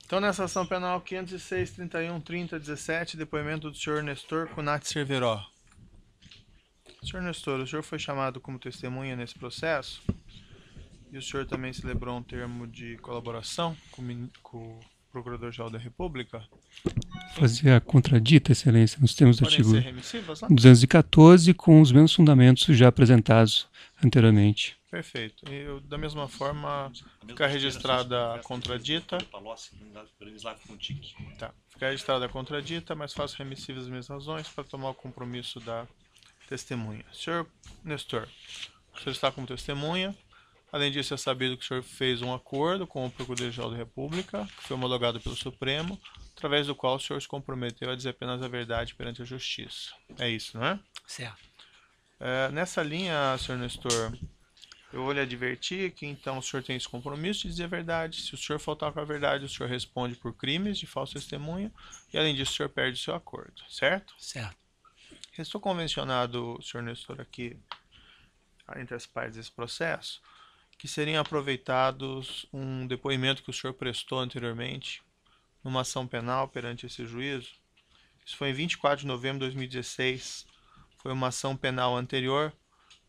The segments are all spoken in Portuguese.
Então, nessa ação penal 506.31.30.17, depoimento do senhor Nestor Cunati Cerveró. Senhor Nestor, o senhor foi chamado como testemunha nesse processo e o senhor também celebrou um termo de colaboração com o Procurador-Geral da República. Fazer a contradita, Excelência, nos termos do Podem ser artigo remissivas, né? 214, com os mesmos fundamentos já apresentados anteriormente. Perfeito. E da mesma forma, ficar registrada a contradita. Tá. Ficar registrada a contradita, mas faço remissíveis as mesmas razões para tomar o compromisso da testemunha. Senhor Nestor, o senhor está como testemunha. Além disso, é sabido que o senhor fez um acordo com o Procurador-Geral da República, que foi homologado pelo Supremo, através do qual o senhor se comprometeu a dizer apenas a verdade perante a Justiça. É isso, não é? Certo. Nessa linha, senhor Nestor, eu vou lhe advertir que então o senhor tem esse compromisso de dizer a verdade. Se o senhor faltar com a verdade, o senhor responde por crimes de falso testemunho e, além disso, o senhor perde o seu acordo, certo? Certo. Restou convencionado, senhor Nestor, aqui, entre as partes desse processo, que seriam aproveitados um depoimento que o senhor prestou anteriormente numa ação penal perante esse juízo. Isso foi em 24 de novembro de 2016. Foi uma ação penal anterior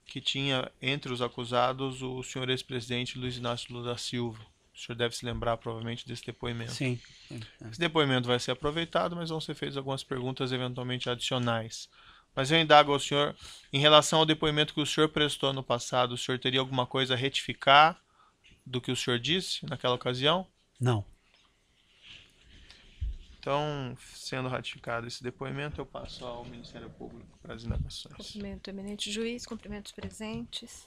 que tinha entre os acusados o senhor ex-presidente Luiz Inácio Lula da Silva. O senhor deve se lembrar provavelmente desse depoimento. Sim. Esse depoimento vai ser aproveitado, mas vão ser feitas algumas perguntas eventualmente adicionais. Mas eu indago ao senhor, em relação ao depoimento que o senhor prestou no passado, o senhor teria alguma coisa a retificar do que o senhor disse naquela ocasião? Não. Então, sendo ratificado esse depoimento, eu passo ao Ministério Público para as indagações. Cumprimento, eminente juiz, cumprimentos presentes.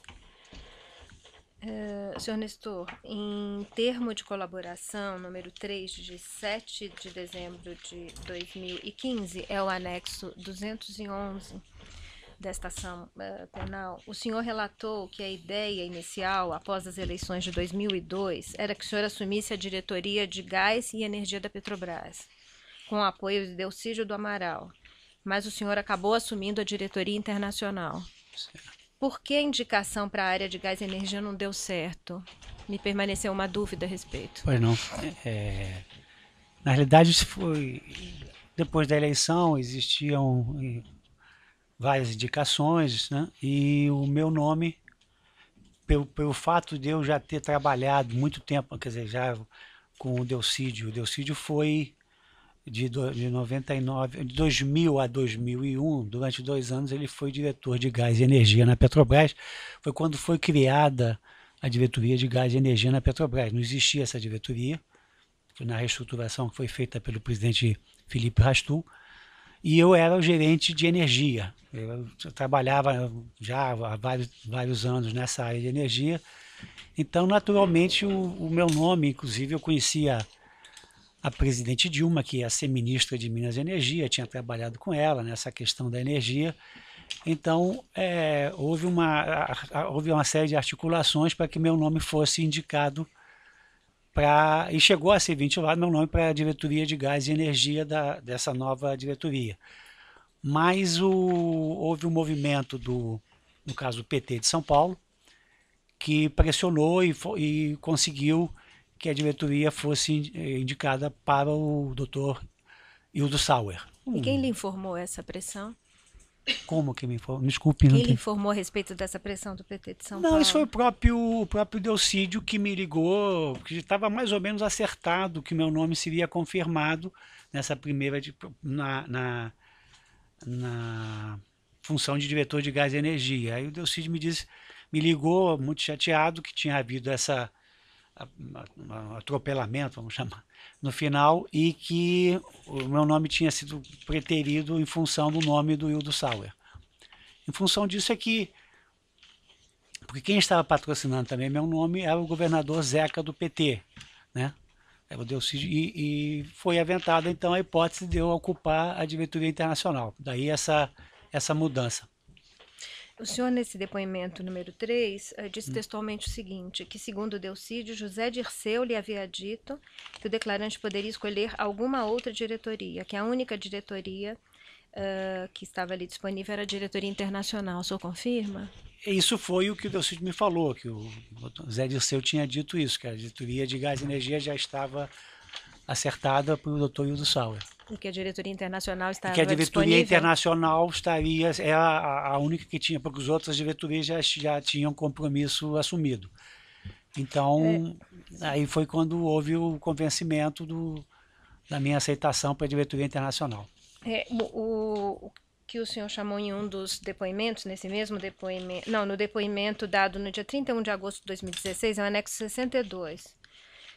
Senhor Nestor, em termo de colaboração, número 3, de 7 de dezembro de 2015, é o anexo 211 desta ação penal, o senhor relatou que a ideia inicial, após as eleições de 2002, era que o senhor assumisse a diretoria de Gás e Energia da Petrobras, com o apoio de Delcídio do Amaral, mas o senhor acabou assumindo a diretoria internacional. Por que a indicação para a área de gás e energia não deu certo? Me permaneceu uma dúvida a respeito. Pois não. Na realidade, isso foi depois da eleição, existiam várias indicações, né? E o meu nome, pelo fato de eu já ter trabalhado muito tempo, quer dizer, já com o Delcídio foi de 99, de 2000 a 2001, durante 2 anos ele foi diretor de gás e energia na Petrobras. Foi quando foi criada a diretoria de gás e energia na Petrobras. Não existia essa diretoria, foi na reestruturação que foi feita pelo presidente Felipe Rastul, e eu era o gerente de energia. Eu trabalhava já há vários anos nessa área de energia, então naturalmente o meu nome, inclusive eu conhecia a presidente Dilma, que ia ser ministra de Minas e Energia, tinha trabalhado com ela nessa questão da energia. Então, houve uma série de articulações para que meu nome fosse indicado e chegou a ser ventilado meu nome para a diretoria de gás e energia dessa nova diretoria. Mas houve um movimento no caso do PT de São Paulo, que pressionou e conseguiu que a diretoria fosse indicada para o Dr. Hildo Sauer. E quem lhe informou essa pressão? Como que me informou? Desculpe. Quem lhe informou a respeito dessa pressão do PT de São Paulo? Não, isso foi o próprio Delcídio que me ligou, que estava mais ou menos acertado que meu nome seria confirmado nessa primeira, na função de diretor de gás e energia. Aí o Delcídio me ligou muito chateado que tinha havido atropelamento, vamos chamar, no final, e que o meu nome tinha sido preterido em função do nome do Hildo Sauer. Em função disso porque quem estava patrocinando também meu nome era o governador Zeca do PT, né? Era o Delcídio, e foi aventada então a hipótese de eu ocupar a diretoria internacional. Daí essa mudança. O senhor, nesse depoimento número 3, disse textualmente o seguinte, que segundo Delcídio, José Dirceu lhe havia dito que o declarante poderia escolher alguma outra diretoria, que a única diretoria que estava ali disponível era a diretoria internacional. O senhor confirma? Isso foi o que o Delcídio me falou, que o José Dirceu tinha dito isso, que a diretoria de gás e energia já estava acertada para o doutor Hildo Sauer. E que a diretoria internacional E estava que a diretoria disponível. internacional estaria, é a única que tinha, porque as outras diretorias já tinham compromisso assumido. Então, aí foi quando houve o convencimento da minha aceitação para a diretoria internacional. O que o senhor chamou em um dos depoimentos, nesse mesmo depoimento, não, no depoimento dado no dia 31 de agosto de 2016, é o anexo 62.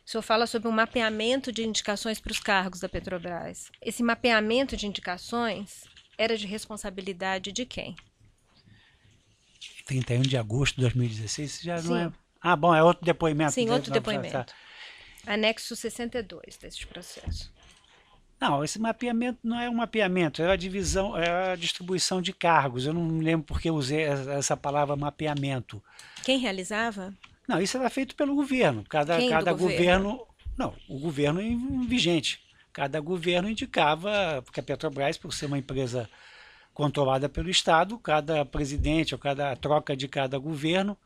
O senhor fala sobre um mapeamento de indicações para os cargos da Petrobras. Esse mapeamento de indicações era de responsabilidade de quem? 31 de agosto de 2016, já Sim. não é... Ah, bom, é outro depoimento. Sim, outro Tá. depoimento. Anexo 62 desse processo. Não, esse mapeamento não é um mapeamento, é a divisão, é a distribuição de cargos. Eu não me lembro porque eu usei essa palavra mapeamento. Quem realizava? Não, isso era feito pelo governo. Quem Cada do governo? Não, o governo vigente. Cada governo indicava, porque a Petrobras, por ser uma empresa controlada pelo Estado, cada presidente ou cada troca de cada governo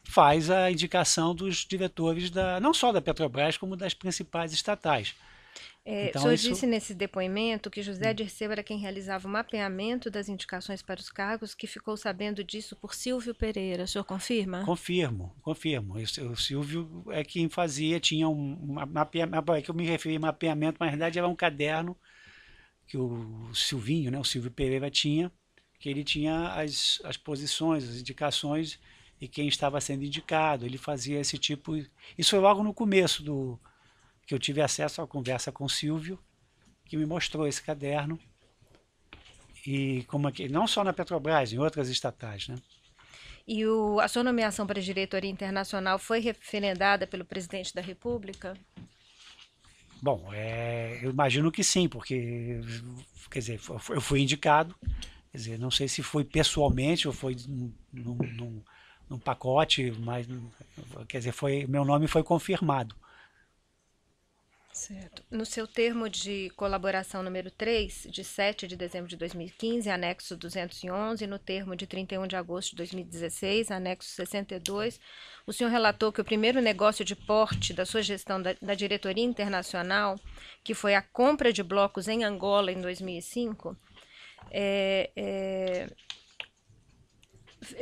faz a indicação dos diretores não só da Petrobras, como das principais estatais. O senhor disse nesse depoimento que José Dirceu era quem realizava o mapeamento das indicações para os cargos, que ficou sabendo disso por Silvio Pereira. O senhor confirma? Confirmo. O Silvio é quem fazia, tinha um mapeamento, é que eu me referi a mapeamento, mas na verdade era um caderno que o Silvinho, né, o Silvio Pereira tinha, que ele tinha as posições, as indicações e quem estava sendo indicado. Ele fazia esse tipo... Isso foi logo no começo que eu tive acesso à conversa com o Silvio, que me mostrou esse caderno, e como aqui, não só na Petrobras, em outras estatais, né? E a sua nomeação para a diretoria internacional foi referendada pelo presidente da República? Bom, eu imagino que sim, porque, quer dizer, eu fui indicado, quer dizer, não sei se foi pessoalmente ou foi num pacote, mas, quer dizer, meu nome foi confirmado. Certo. No seu termo de colaboração número 3, de 7 de dezembro de 2015, anexo 211, no termo de 31 de agosto de 2016, anexo 62, o senhor relatou que o primeiro negócio de porte da sua gestão da diretoria internacional, que foi a compra de blocos em Angola em 2005,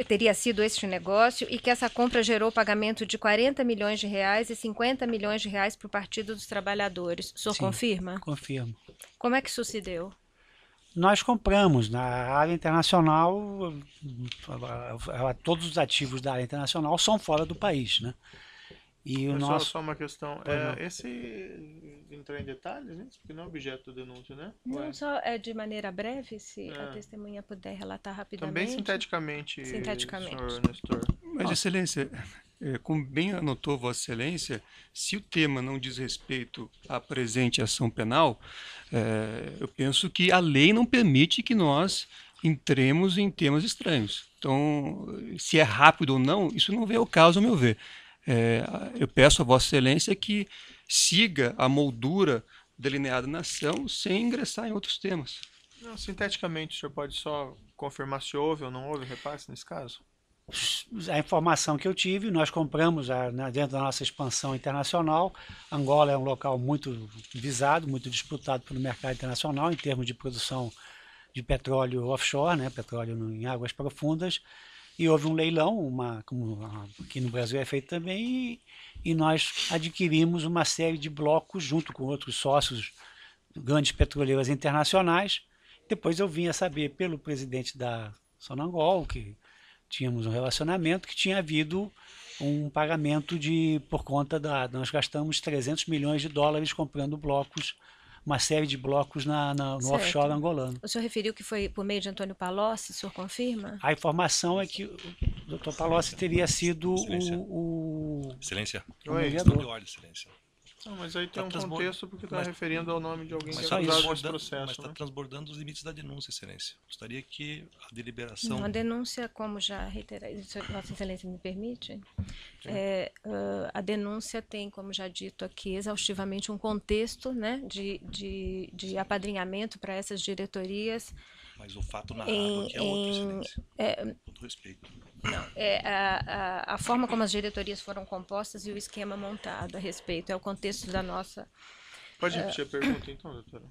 teria sido este negócio e que essa compra gerou pagamento de 40 milhões de reais e 50 milhões de reais para o Partido dos Trabalhadores. O senhor Sim, confirma? Confirmo. Como é que isso se deu? Nós compramos na área internacional, todos os ativos da área internacional são fora do país, né? E o nosso... Só uma questão, esse entrar em detalhes, né? Porque não é objeto da denúncia, né? Não, só de maneira breve, se a testemunha puder relatar rapidamente. Também sinteticamente, senhor Nestor. Mas, Excelência, como bem anotou Vossa Excelência, se o tema não diz respeito à presente ação penal, eu penso que a lei não permite que nós entremos em temas estranhos. Então, se é rápido ou não, isso não vem ao caso, ao meu ver. Eu peço a Vossa Excelência que siga a moldura delineada na ação sem ingressar em outros temas. Não, sinteticamente, o senhor pode só confirmar se houve ou não houve repasse nesse caso? A informação que eu tive, nós compramos dentro da nossa expansão internacional. Angola é um local muito visado, muito disputado pelo mercado internacional em termos de produção de petróleo offshore, né, petróleo em águas profundas. E houve um leilão, como aqui no Brasil é feito também, e nós adquirimos uma série de blocos junto com outros sócios, grandes petroleiras internacionais. Depois eu vim a saber pelo presidente da Sonangol, que tínhamos um relacionamento, que tinha havido um pagamento por conta nós gastamos 300 milhões de dólares comprando blocos, uma série de blocos no offshore angolano. O senhor referiu que foi por meio de Antônio Palocci, o senhor confirma? A informação é que o Dr. Palocci teria sido Excelência. Oi. Questão de ordem, Excelência. Não, mas aí tem um contexto porque está referindo ao nome de alguém que é só acusado isso. nesse processo. Mas está né? transbordando os limites da denúncia, Excelência. Gostaria que a deliberação... Não, a denúncia, como já reiterei, Vossa Excelência me permite, a denúncia tem, como já dito aqui, exaustivamente um contexto, né, de apadrinhamento para essas diretorias. Mas o fato narrado aqui é outro, Excelência. Com todo respeito. Não, a forma como as diretorias foram compostas e o esquema montado a respeito, é o contexto da nossa Pode repetir a pergunta, então, doutora?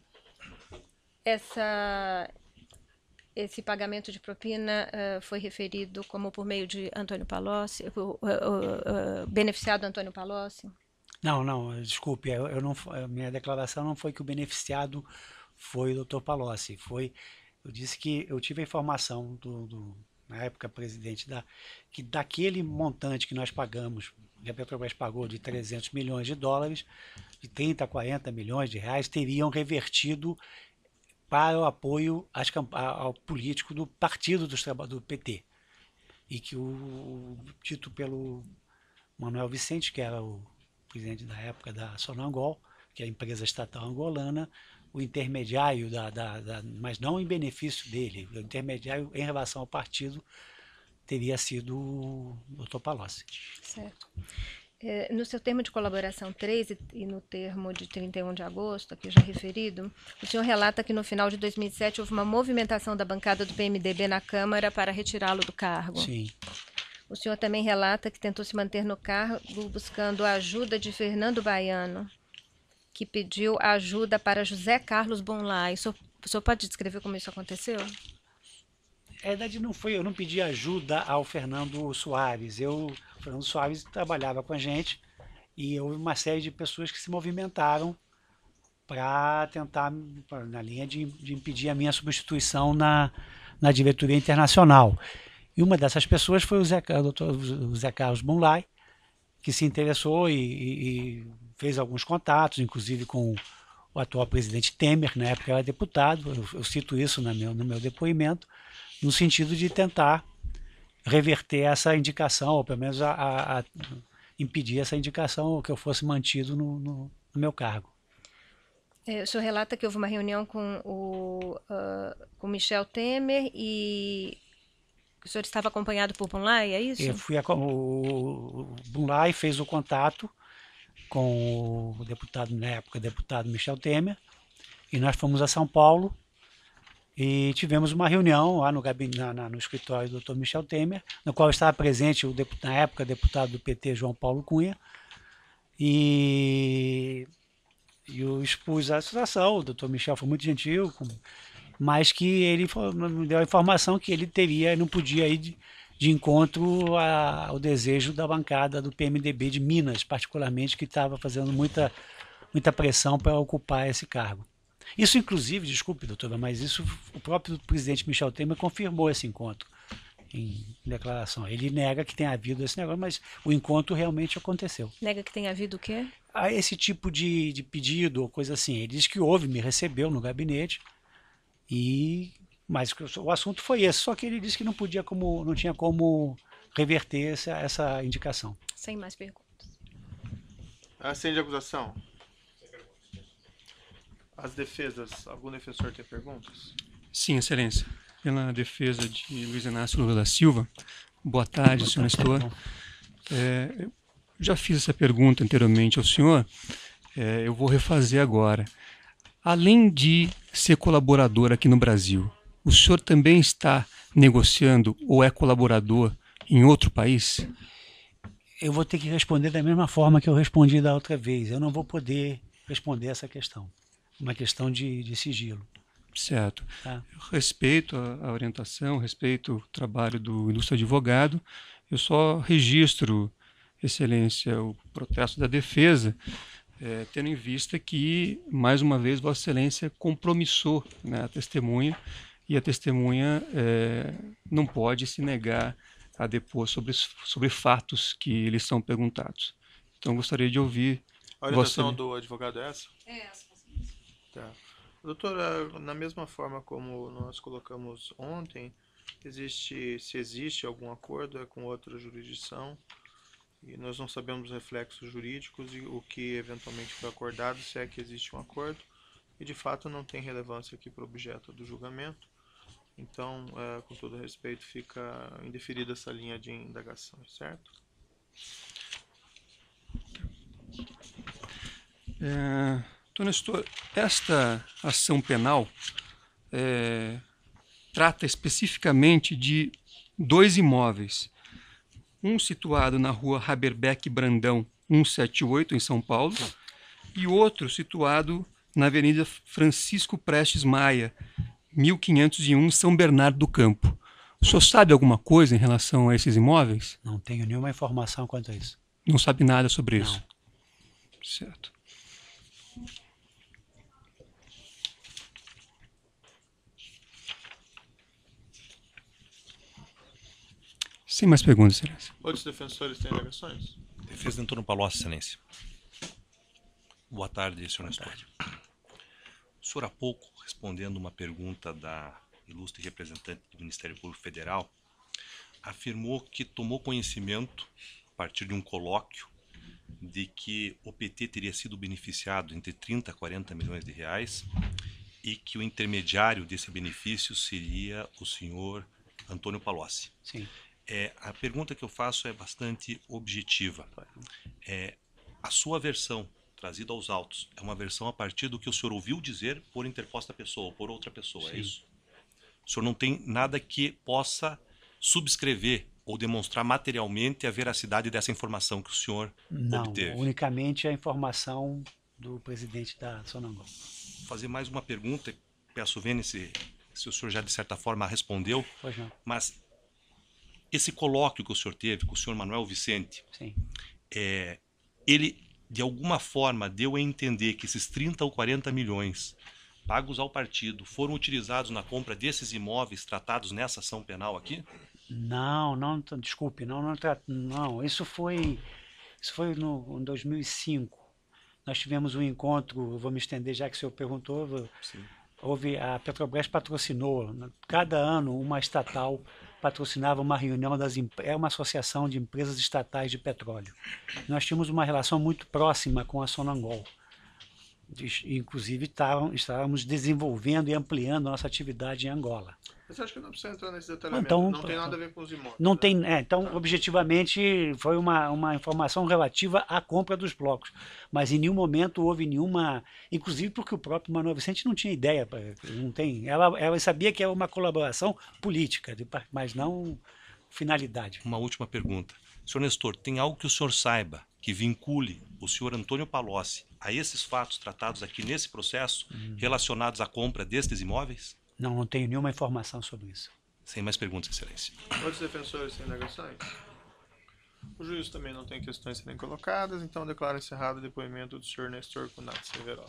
Esse pagamento de propina foi referido como por meio de Antônio Palocci, beneficiado Antônio Palocci? Não, desculpe, eu não, a minha declaração não foi que o beneficiado foi o Dr. Palocci, eu disse que eu tive a informação na época presidente, que daquele montante que nós pagamos, que a Petrobras pagou de 300 milhões de dólares, de 30 a 40 milhões de reais, teriam revertido para o apoio ao político do Partido do PT. E que dito pelo Manuel Vicente, que era o presidente da época da Sonangol, que é a empresa estatal angolana, o intermediário, mas não em benefício dele, o intermediário em relação ao partido teria sido o Dr. Palocci. Certo. No seu termo de colaboração 3 e no termo de 31 de agosto, aqui já referido, o senhor relata que no final de 2007 houve uma movimentação da bancada do PMDB na Câmara para retirá-lo do cargo. Sim. O senhor também relata que tentou se manter no cargo buscando a ajuda de Fernando Baiano, que pediu ajuda para José Carlos Bonlai. O senhor pode descrever como isso aconteceu? Na verdade, eu não pedi ajuda ao Fernando Soares. O Fernando Soares trabalhava com a gente e houve uma série de pessoas que se movimentaram para tentar, na linha de impedir a minha substituição na diretoria internacional. E uma dessas pessoas foi o Zé Carlos Bonlai, que se interessou e fez alguns contatos, inclusive com o atual presidente Temer, na época era deputado, eu cito isso no meu depoimento, no sentido de tentar reverter essa indicação, ou pelo menos impedir essa indicação, ou que eu fosse mantido no meu cargo. O senhor relata que houve uma reunião com o Michel Temer e o senhor estava acompanhado por Bonlai, é isso? O Bonlai fez o contato com o deputado, na época, deputado Michel Temer, e nós fomos a São Paulo e tivemos uma reunião lá no escritório do Dr. Michel Temer, no qual estava presente na época deputado do PT João Paulo Cunha, e eu expus a situação. O Dr. Michel foi muito gentil, mas que ele me deu a informação que ele não podia ir de encontro ao desejo da bancada do PMDB de Minas, particularmente, que estava fazendo muita pressão para ocupar esse cargo. Isso, inclusive, desculpe, doutora, mas isso o próprio presidente Michel Temer confirmou esse encontro em declaração. Ele nega que tenha havido esse negócio, mas o encontro realmente aconteceu. Nega que tenha havido o quê? Esse tipo de pedido ou coisa assim. Ele diz que houve, me recebeu no gabinete, mas o assunto foi esse. Só que ele disse que não tinha como reverter essa indicação. Sem mais perguntas. Acende a acusação. As defesas, algum defensor tem perguntas? Sim, excelência. Pela defesa de Luiz Inácio Lula da Silva, boa tarde, senhor Nestor. Eu já fiz essa pergunta anteriormente ao senhor, eu vou refazer agora. Além de ser colaborador aqui no Brasil, o senhor também está negociando ou é colaborador em outro país? Eu vou ter que responder da mesma forma que eu respondi da outra vez. Eu não vou poder responder essa questão. Uma questão de sigilo. Certo. Tá. Eu respeito a orientação, respeito o trabalho do ilustre advogado. Eu só registro, excelência, o protesto da defesa, tendo em vista que, mais uma vez, Vossa Excelência compromissou, né, a testemunha, e a testemunha não pode se negar a depor sobre fatos que lhes são perguntados. Então, gostaria de ouvir... A orientação do advogado é essa? É essa. Tá. Doutora, na mesma forma como nós colocamos ontem, se existe algum acordo é com outra jurisdição, e nós não sabemos os reflexos jurídicos e o que eventualmente foi acordado, se é que existe um acordo, e de fato não tem relevância aqui para o objeto do julgamento. Então, com todo respeito, fica indeferida essa linha de indagação, certo? Doutor Nestor, esta ação penal trata especificamente de 2 imóveis. Um situado na rua Haberbeck Brandão, 178, em São Paulo, e outro situado na Avenida Francisco Prestes Maia, 1501, São Bernardo do Campo. O senhor sabe alguma coisa em relação a esses imóveis? Não tenho nenhuma informação quanto a isso. Não sabe nada sobre Não. isso? Certo. Sem mais perguntas, excelência. Outros defensores têm alegações? Defesa de Antônio Palocci, excelência. Boa tarde, senhor Nestor. O senhor há pouco, respondendo uma pergunta da ilustre representante do Ministério Público Federal, afirmou que tomou conhecimento, a partir de um colóquio, de que o PT teria sido beneficiado entre 30 a 40 milhões de reais e que o intermediário desse benefício seria o senhor Antônio Palocci. Sim. A pergunta que eu faço é bastante objetiva. A sua versão trazida aos autos é uma versão a partir do que o senhor ouviu dizer por interposta pessoa, ou por outra pessoa, Sim. é isso? O senhor não tem nada que possa subscrever ou demonstrar materialmente a veracidade dessa informação que o senhor Não, obteve? unicamente a informação do presidente da Sonangol. Vou fazer mais uma pergunta, e peço ver se o senhor já de certa forma respondeu, Pois não. mas esse colóquio que o senhor teve com o senhor Manuel Vicente, Sim. ele de alguma forma deu a entender que esses 30 ou 40 milhões pagos ao partido foram utilizados na compra desses imóveis tratados nessa ação penal aqui? Não, desculpe, não, isso foi em 2005. Nós tivemos um encontro, eu vou me estender já que o senhor perguntou, Sim. a Petrobras patrocinou, cada ano uma estatal patrocinava uma reunião é uma associação de empresas estatais de petróleo. Nós tínhamos uma relação muito próxima com a Sonangol. Inclusive estávamos desenvolvendo e ampliando nossa atividade em Angola. Mas acho que não precisa entrar nesse detalhamento. Então, não tem nada a ver com os imóveis. Não né? tem, então, objetivamente, foi uma informação relativa à compra dos blocos. Mas em nenhum momento houve nenhuma. Inclusive porque o próprio Manuel Vicente não tinha ideia. Não tem, ela sabia que era uma colaboração política, mas não finalidade. Uma última pergunta. Senhor Nestor, tem algo que o senhor saiba que vincule o senhor Antônio Palocci a esses fatos tratados aqui nesse processo relacionados à compra destes imóveis? Não tenho nenhuma informação sobre isso. Sem mais perguntas, excelência. Outros defensores têm alegações? O juiz também não tem questões a serem colocadas, então declaro encerrado o depoimento do senhor Nestor Cunati Severo.